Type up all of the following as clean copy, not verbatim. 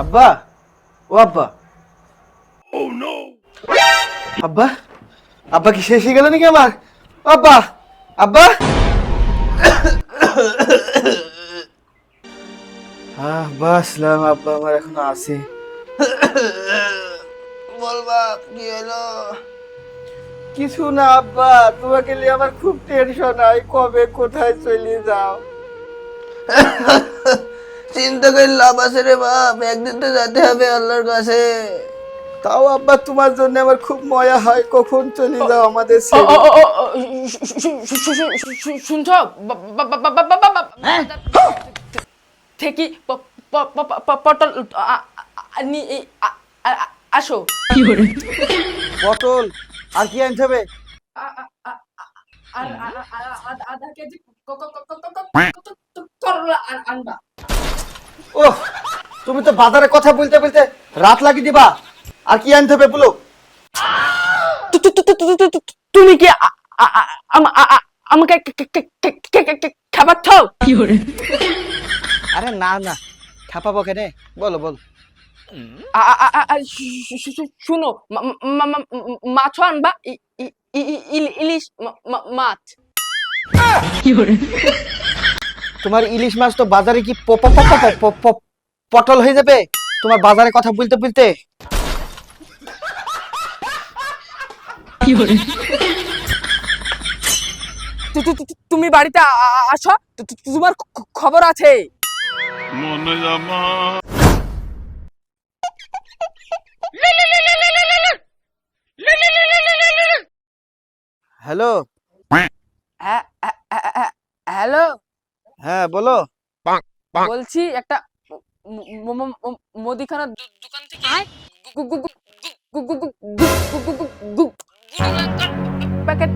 আব্বা, ও আব্বা, আব্বা, আব্বা কি শেষ হয়ে গেল নাকি আমার? আব্বা, আব্বা, আব্বা আসলাম, আব্বা আমার এখনো আছে। বল বাপ, কি হলো? কিছু না আব্বা, তোমাকে নিয়ে আমার খুব টেনশন হয়, কবে কোথায় চলে যাও। চিন্তা করে লাভ আছে রে বাপ, একদিন তো যেতে হবে আল্লাহর কাছে। তাও আব্বা তোমার জন্য আমার খুব ময়া হয়, কখন চলে যাও আমাদের ছেড়ে। শুনছ থেকে পটল আসো। পটল আর কি আনতে হবে? আধা কেজি করলা আনবা। ওহ, তুমি তো বাজারে কথা বলতে বলতে রাত লাগিয়ে দিবা। আর কি আনতে হবে বলো? তুমি কি আমাকে খাবার খাও? আরে না না, খাপাবো কেন, বলো বলো। শুনো, মাছ আনবা, ইলিশ মাছ। তোমার ইলিশ মাছ তো বাজারে কি পটল হয়ে যাবে তোমার বাজারে কথা বলতে বলতে। তুমি বাড়িতে আসো, তোমার খবর আছে। হ্যালো, হ্যালো, হ্যাঁ বলো। বলছি একটা মুদিখানা দোকান থেকে প্যাকেট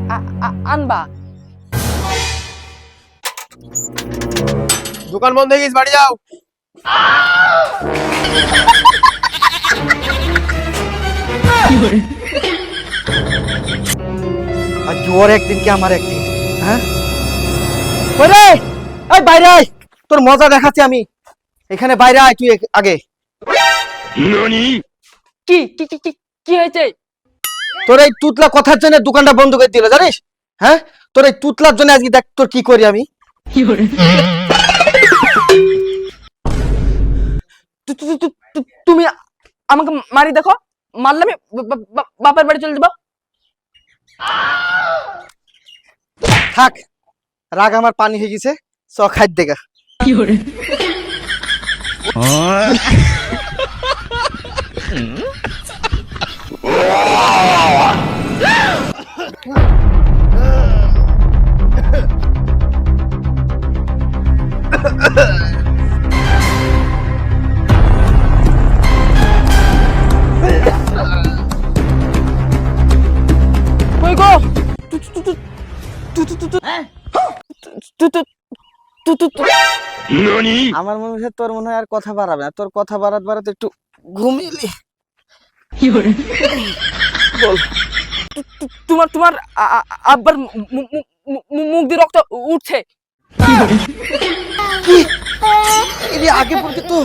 আনবা। দোকান বন্ধ হয়ে গেছে, বাড়ি যাও। আর ওর একদিন কি আমার একদিন, হ্যাঁ? ওরে, এই বাইরে আয়, তোর মজা দেখাচ্ছি আমি। এখানে বাইরে আয় তুই আগে। কি কি কি কি কি হয়েছে? তোর এই তুতলা কথার জন্য দোকানটা বন্ধ করে দিল, জানিস? হ্যাঁ, তোর এই তুতলার জন্য আজকে দেখ তোর কি করি আমি। তুমি আমাকে মারি দেখো, মারলে আমি বাপের বাড়ি চলে যাবো। থাক, রাগ আমার পানি হয়ে গেছে, চ খাদ্য দেখা। কই গো? আমার মনে হয় তোর মনে হয় আর কথা বাড়াবে না, তোর কথা বাড়াতে বাড়াতে একটু ঘুমিয়ে বল। তোমার তোমার আব্বার মুখ দিয়ে রক্ত উঠছে। কি আগে পড়তে তো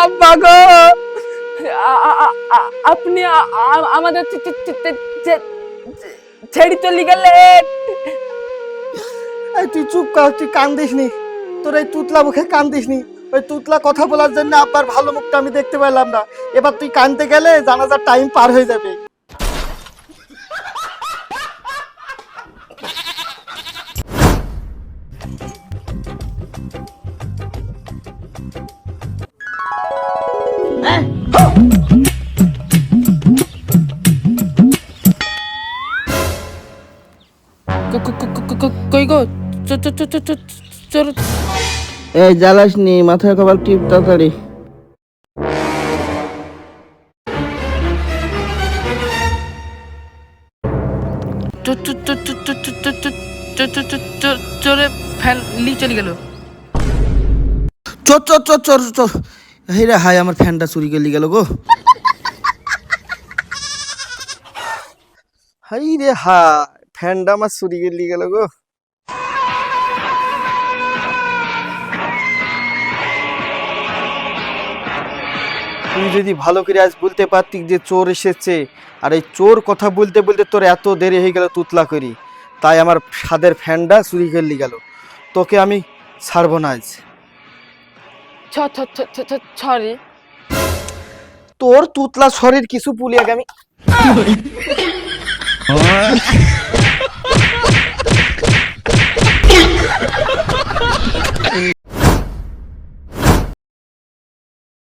আব্বা গো, আপনি আমাদের ছেড়ে চলে গেলেন। এই তুই চুপ কর, তুই কান্দিস নি, তোর এই তুতলা মুখে কান্দিস নি। ওই তুতলা কথা বলার জন্য আব্বার ভালো মুখটা আমি দেখতে পেলাম না। এবার তুই কানতে গেলে জানাজার টাইম পার হয়ে যাবে। কই গো? এই জ্বালাস নি, মাথায় কপাল টিপ তাড়াতাড়ি। চোরে ফ্যান লি চলে গেল। চোর চোর চোর চোর চোর। হে রে হাই, আমার ফ্যানটা চুরি করে গেল গো। হাই রে হাই, ফ্যানটা আমার চুরি করে গেল গো। তুই যদি ভালো করে আজ বলতে পারতি যে চোর এসেছে, আর এই চোর কথা বলতে বলতে তোর এত দেরি হয়ে গেল তুতলা করি, তাই আমার ছাদের ফ্যানটা চুরি করে গেল। তোকে আমি ছাড়বো না আজ। সরি। তোর তুতলা শরীর কিছু পুলিয়াকে আমি